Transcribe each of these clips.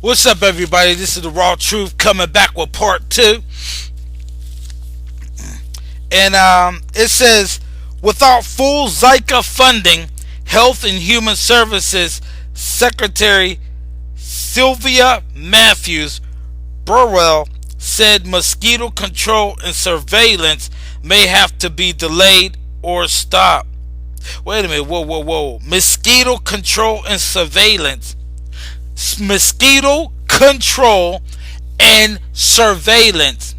What's up, everybody? This is the Raw Truth coming back with part two. And it says, without full Zika funding, Health and Human Services Secretary Sylvia Matthews Burwell said mosquito control and surveillance may have to be delayed or stopped. Wait a minute, whoa. Mosquito control and surveillance. Mosquito control and surveillance.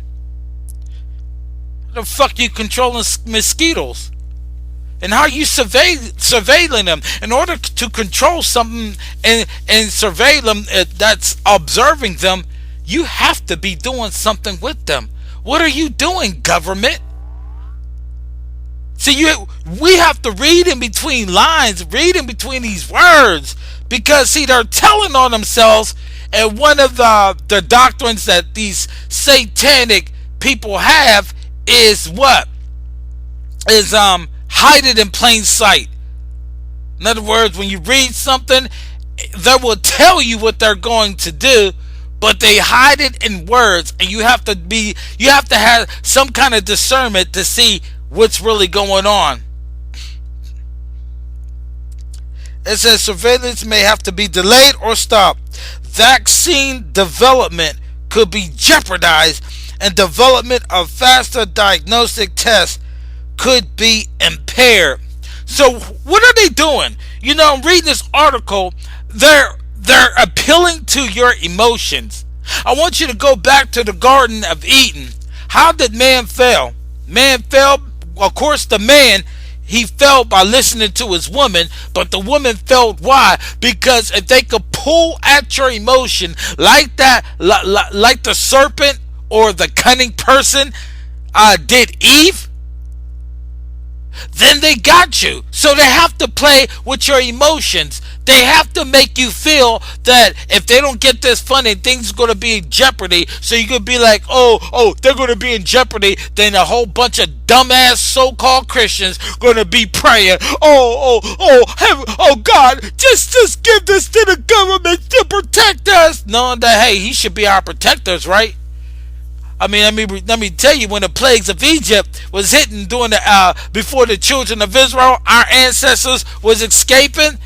How the fuck you controlling mosquitoes? And how are you surveilling them? In order to control something and surveil them, that's observing them, you have to be doing something with them. What are you doing, government? See, we have to read in between lines, read in between these words, because see, they're telling on themselves. And one of the doctrines that these satanic people have is what? Is hide it in plain sight. In other words, when you read something, they will tell you what they're going to do, but they hide it in words, and you have to have some kind of discernment to see what's really going on. It says surveillance may have to be delayed or stopped. Vaccine development could be jeopardized, and development of faster diagnostic tests could be impaired. So what are they doing? You know, I'm reading this article. They're appealing to your emotions. I want you to go back to the Garden of Eden. How did man fail? Man fell, of course, the man, he fell by listening to his woman, but the woman fell. Why? Because if they could pull at your emotion like that, like the serpent or the cunning person did Eve, then they got you. So they have to play with your emotions. They have to make you feel that if they don't get this funding, things are going to be in jeopardy. So you could be like, oh, they're going to be in jeopardy. Then a whole bunch of dumbass so-called Christians going to be praying, oh, God, just give this to the government to protect us. Knowing that, hey, he should be our protectors, right? I mean, let me tell you, when the plagues of Egypt was hitting during before the children of Israel, our ancestors was escaping.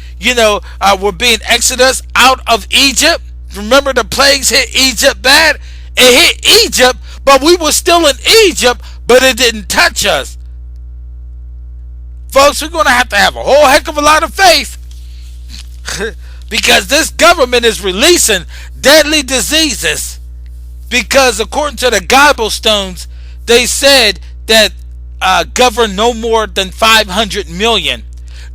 Were being exodus out of Egypt. Remember, the plagues hit Egypt bad. It hit Egypt, but we were still in Egypt, but it didn't touch us. Folks, we're going to have a whole heck of a lot of faith because this government is releasing deadly diseases. Because according to the Bible stones, they said that govern no more than 500 million.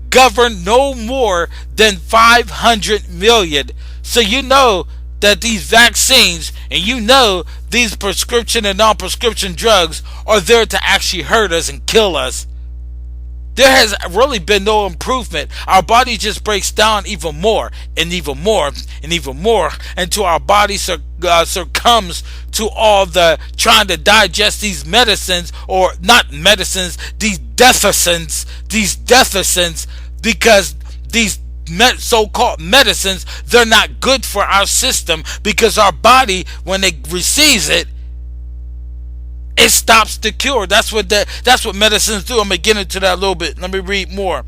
Govern no more than 500 million. So you know that these vaccines and you know these prescription and non-prescription drugs are there to actually hurt us and kill us. There has really been no improvement. Our body just breaks down even more and even more and even more until our body succumbs to all the trying to digest these medicines, or not medicines, these deficits, because these so-called medicines, they're not good for our system, because our body, when it receives it, it stops the cure. That's what medicines do. I'm going to get into that a little bit. Let me read more.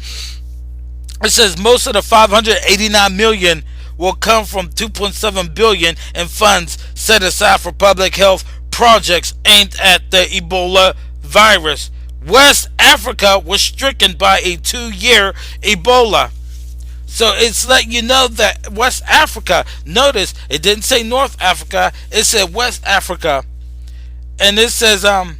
It says most of the 589 million will come from 2.7 billion in funds set aside for public health projects aimed at the Ebola virus. West Africa was stricken by a 2-year Ebola. So it's letting you know that West Africa, notice it didn't say North Africa, it said West Africa. And it says a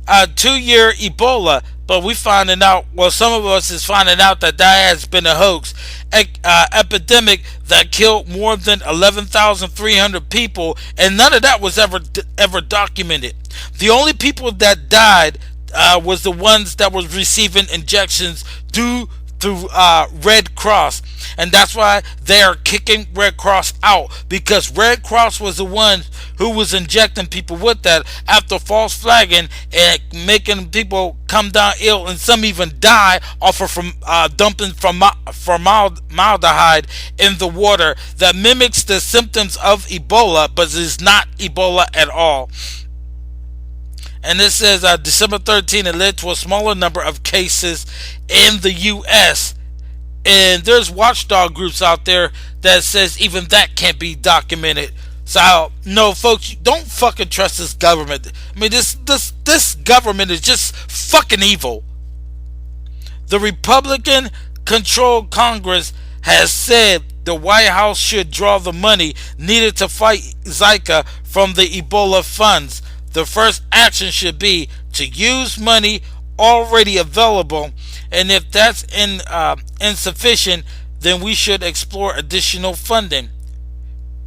2-year Ebola, but we finding out, well, some of us is finding out that has been a hoax epidemic that killed more than 11,300 people, and none of that was ever documented. The only people that died was the ones that was receiving injections due through Red Cross, and that's why they are kicking Red Cross out, because Red Cross was the one who was injecting people with that after false flagging and making people come down ill, and some even die off of from dumping formaldehyde in the water that mimics the symptoms of Ebola, but is not Ebola at all. And this says December 13, it led to a smaller number of cases in the U.S. And there's watchdog groups out there that says even that can't be documented. So no, folks, don't fucking trust this government. I mean, this government is just fucking evil. The Republican-controlled Congress has said the White House should draw the money needed to fight Zika from the Ebola funds. The first action should be to use money already available, and if that's insufficient, then we should explore additional funding.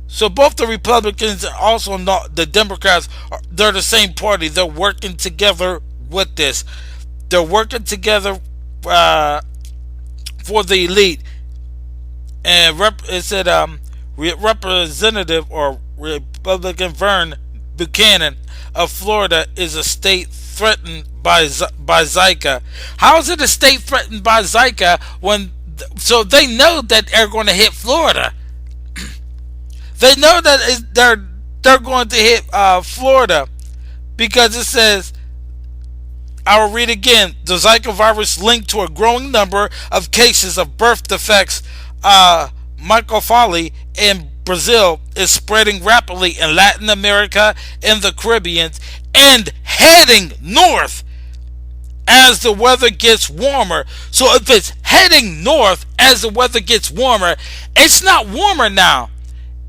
So both the Republicans and also the Democrats, they're the same party. They're working together with this. They're working together for the elite. And it said Representative or Republican Vern Buchanan of Florida is a state threatened by Zika. How is it a state threatened by Zika when? So they know that they're going to hit Florida. They know that they're going to hit Florida, because it says, I'll read again. The Zika virus linked to a growing number of cases of birth defects, microcephaly in Brazil, is spreading rapidly in Latin America and the Caribbean, and heading north as the weather gets warmer. So if it's heading north as the weather gets warmer, it's not warmer now.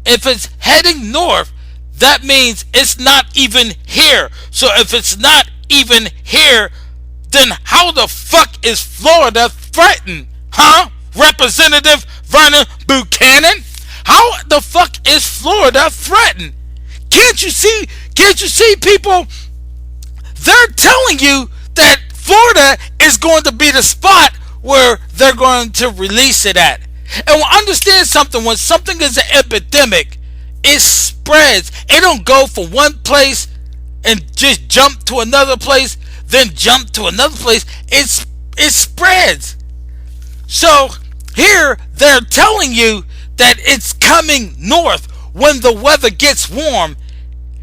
If it's heading north, that means it's not even here. So if it's not even here, then how the fuck is Florida threatened? Huh? Representative Vernon Buchanan? How the fuck is Florida threatened? Can't you see? Can't you see, people? They're telling you that Florida is going to be the spot where they're going to release it at. And understand something, when something is an epidemic, it spreads. It don't go from one place and just jump to another place, then jump to another place. It spreads. So here they're telling you that it's coming north when the weather gets warm.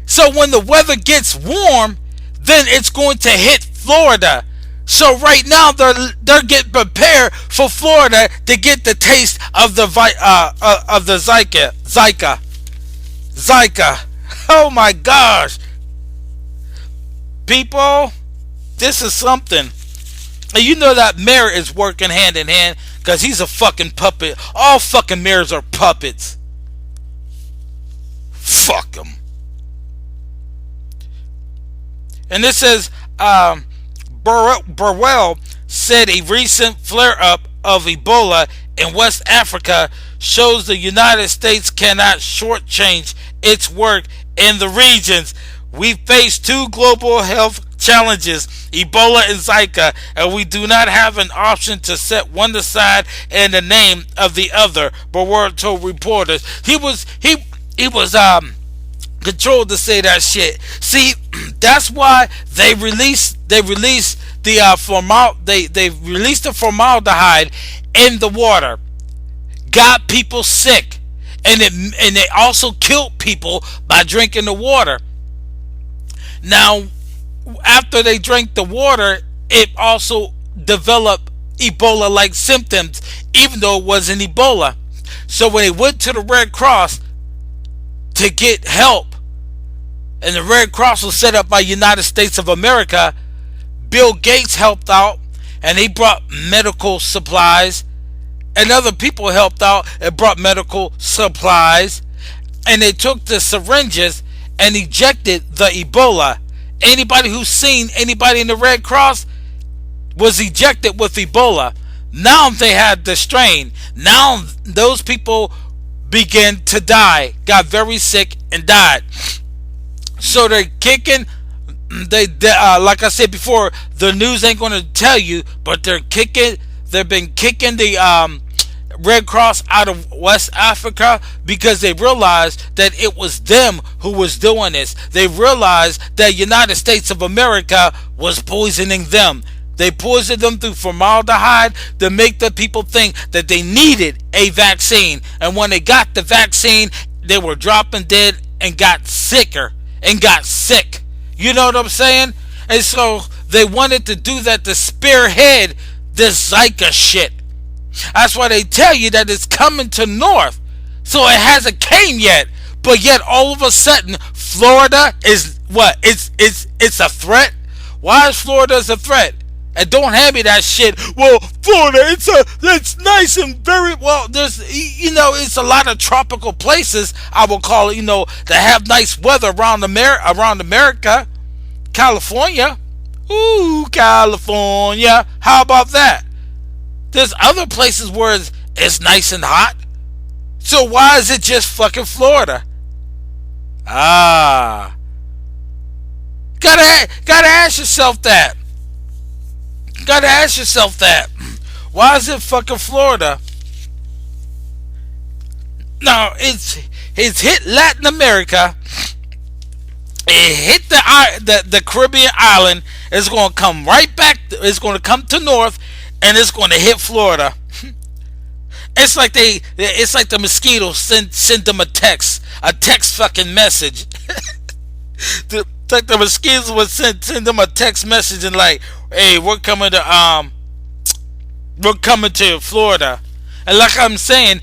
So when the weather gets warm, then it's going to hit Florida. So right now they're getting prepared for Florida to get the taste of the Zika. Oh my gosh, people, this is something. And you know that mayor is working hand in hand, because he's a fucking puppet. All fucking mayors are puppets. Fuck them. And this says, Burwell said a recent flare-up of Ebola in West Africa shows the United States cannot shortchange its work in the regions. We face two global health challenges, Ebola and Zika, and we do not have an option to set one aside in the name of the other. Burwell told reporters. He was controlled to say that shit. See, that's why they released the formaldehyde in the water, got people sick, and they also killed people by drinking the water. Now, after they drank the water, it also developed Ebola-like symptoms, even though it wasn't Ebola. So when they went to the Red Cross to get help, and the Red Cross was set up by United States of America, Bill Gates helped out, and he brought medical supplies, and other people helped out and brought medical supplies, and they took the syringes and ejected the Ebola. Anybody who's seen anybody in the Red Cross was ejected with Ebola. Now they had the strain. Now those people began to die, got very sick and died. So they're kicking. Like I said before, the news ain't going to tell you, but they're kicking They've been kicking the Red Cross out of West Africa because they realized that it was them who was doing this. They realized that United States of America was poisoning them. They poisoned them through formaldehyde to make the people think that they needed a vaccine. And when they got the vaccine, they were dropping dead and got sicker and got sick. You know what I'm saying? And so they wanted to do that to spearhead this Zika shit. That's why they tell you that it's coming to North. So it hasn't came yet. But yet all of a sudden Florida is what? It's a threat? Why is Florida a threat? And don't have me that shit. Well, Florida, it's nice and very well. There's, it's a lot of tropical places. I will call it, that have nice weather around America. California, ooh, California. How about that? There's other places where it's nice and hot. So why is it just fucking Florida? Gotta ask yourself that. Gotta ask yourself that. Why is it fucking Florida? Now it's hit Latin America. It hit the Caribbean island. It's gonna come right back. It's gonna come to North, and it's gonna hit Florida. It's like the mosquitoes send them a text fucking message. It's like the mosquitoes would send them a text message and like, hey, we're coming to Florida. And like I'm saying,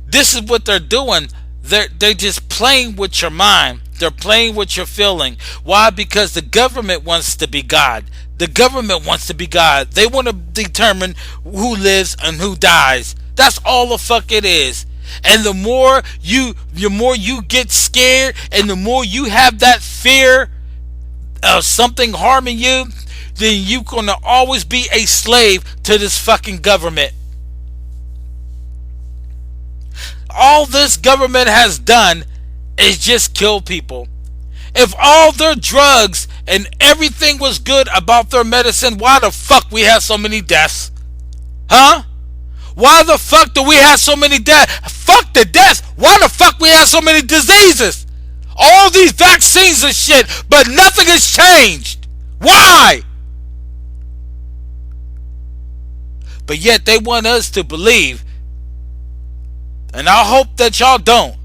this is what they're doing. They're just playing with your mind. They're playing with your feeling. Why? Because the government wants to be God. The government wants to be God. They want to determine who lives and who dies. That's all the fuck it is. And the more you get scared, and the more you have that fear of something harming you, then you're gonna always be a slave to this fucking government. All this government has done is just kill people. If all their drugs and everything was good about their medicine, why the fuck we have so many deaths? Huh? Why the fuck do we have so many deaths? Fuck the deaths. Why the fuck we have so many diseases? All these vaccines and shit, but nothing has changed. Why? But yet they want us to believe, and I hope that y'all don't,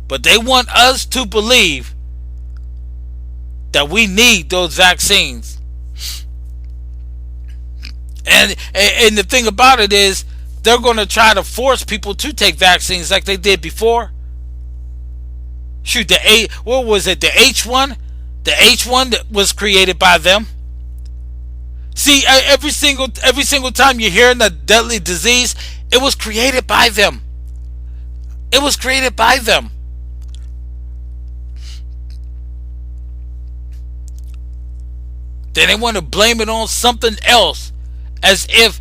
but they want us to believe that we need those vaccines. And the thing about it is, they're going to try to force people to take vaccines like they did before. Shoot, what was it? The H1? The H1 that was created by them. See, every single time you're hearing a deadly disease, it was created by them. It was created by them. Then they want to blame it on something else, as if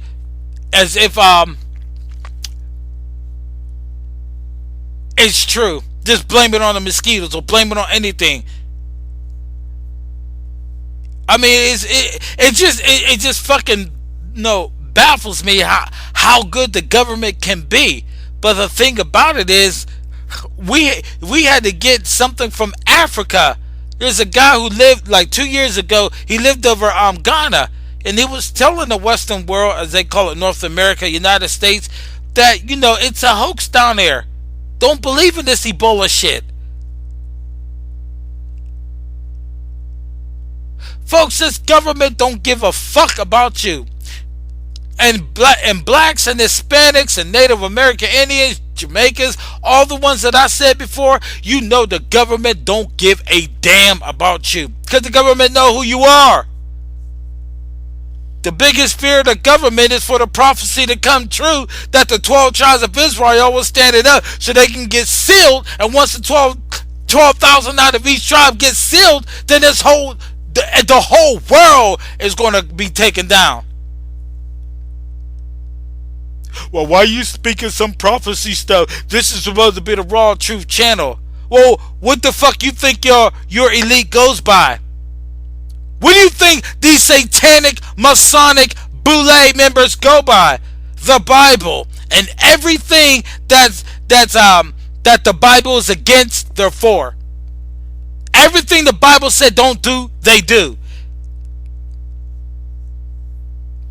it's true. Just blame it on the mosquitoes or blame it on anything. I mean, it just fucking baffles me how good the government can be. But the thing about it is, we had to get something from Africa. There's a guy who lived like 2 years ago. He lived over Ghana, and he was telling the Western world, as they call it, North America, United States, that it's a hoax down there. Don't believe in this Ebola shit. Folks, this government don't give a fuck about you. And blacks and Hispanics and Native American Indians, Jamaicans, all the ones that I said before, the government don't give a damn about you. Because the government know who you are. The biggest fear of the government is for the prophecy to come true, that the 12 tribes of Israel was standing up so they can get sealed. And once the 12,000 out of each tribe gets sealed, then the whole world is going to be taken down. Well, why are you speaking some prophecy stuff? This is supposed to be the Raw Truth channel. Well, what the fuck you think your elite goes by? What do you think these satanic, Masonic, Boule members go by the Bible, and everything that the Bible is against, they're for. Everything the Bible said don't do, they do.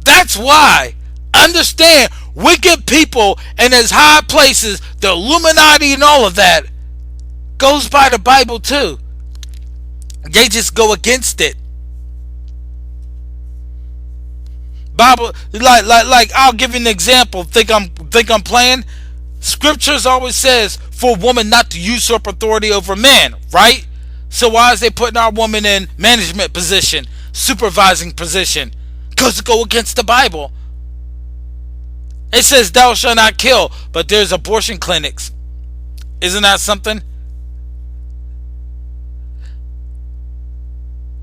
That's why, understand, wicked people in as high places, the Illuminati and all of that, goes by the Bible too. They just go against it. Bible, like I'll give you an example. Think I'm playing? Scriptures always says for a woman not to usurp authority over man, right? So why is they putting our woman in management position, supervising position? Because it go against the Bible. It says thou shalt not kill, but there's abortion clinics. Isn't that something?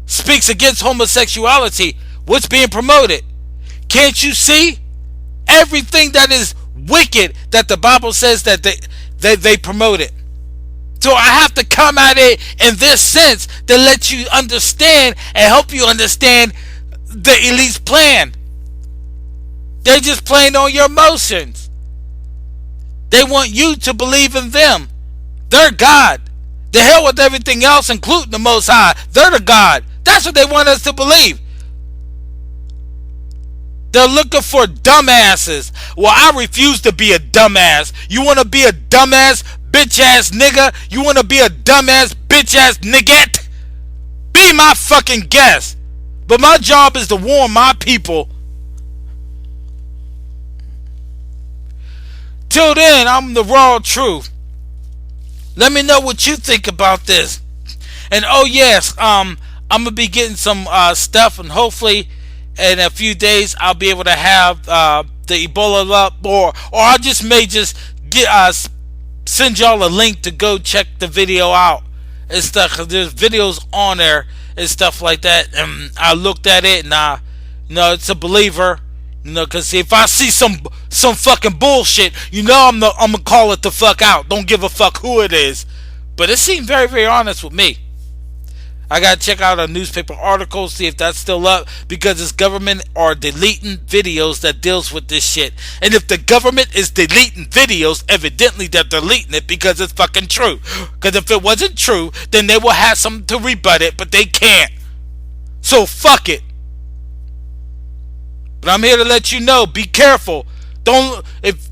Speaks against homosexuality. What's being promoted? Can't you see? Everything that is wicked that the Bible says that they promote it. So I have to come at it in this sense to let you understand and help you understand the elite's plan. They're just playing on your emotions. They want you to believe in them. They're God. The hell with everything else, including the Most High. They're the God. That's what they want us to believe. They're looking for dumbasses. Well, I refuse to be a dumbass. You want to be a dumbass, bitch ass nigga? You want to be a dumbass, bitch ass nigget? Be my fucking guest. But my job is to warn my people. Till then, I'm the raw truth. Let me know what you think about this. And oh yes, I'm gonna be getting some stuff, and hopefully in a few days I'll be able to have the Ebola up, or I just may just get send y'all a link to go check the video out and stuff. 'Cause there's videos on there and stuff like that, and I looked at it, and it's a believer. Cause if I see some fucking bullshit, I'm gonna call it the fuck out. Don't give a fuck who it is. But it seemed very, very honest with me. I gotta check out a newspaper article, see if that's still up, because this government are deleting videos that deals with this shit. And if the government is deleting videos, evidently they're deleting it because it's fucking true. Because if it wasn't true, then they will have something to rebut it, but they can't. So fuck it. But I'm here to let you know, be careful. If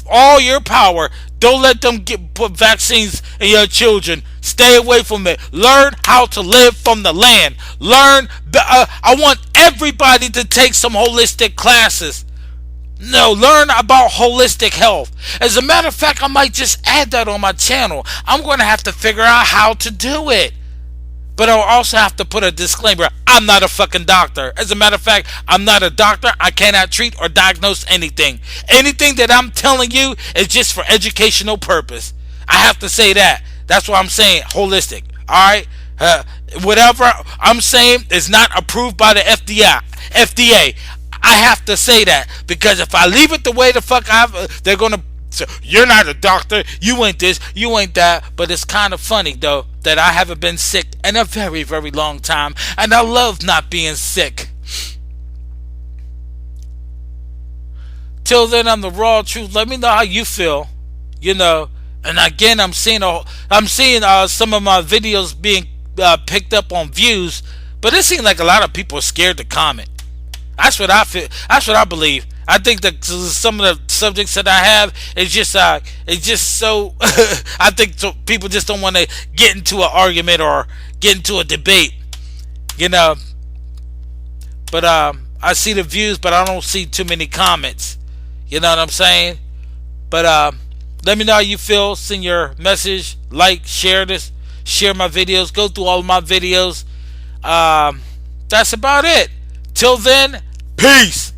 all your power, don't let them put vaccines in your children. Stay away from it. Learn how to live from the land. I want everybody to take some holistic classes. Learn about holistic health. As a matter of fact, I might just add that on my channel. I'm going to have to figure out how to do it. But I'll also have to put a disclaimer. I'm not a fucking doctor. As a matter of fact, I'm not a doctor. I cannot treat or diagnose anything. Anything that I'm telling you is just for educational purpose. I have to say that. That's why I'm saying holistic. Alright? Whatever I'm saying is not approved by the FDA. I have to say that. Because if I leave it the way the fuck they're going to say, you're not a doctor. You ain't this. You ain't that. But it's kind of funny, though, that I haven't been sick in a very, very long time. And I love not being sick. Till then, I'm the raw truth. Let me know how you feel. And again, I'm seeing some of my videos being picked up on views. But it seems like a lot of people are scared to comment. That's what I feel. That's what I believe. I think that some of the subjects that I have is just so I think people just don't want to get into an argument or get into a debate, But I see the views, but I don't see too many comments. You know what I'm saying? But let me know how you feel. Send your message, share this, share my videos, go through all of my videos. That's about it. Till then, peace.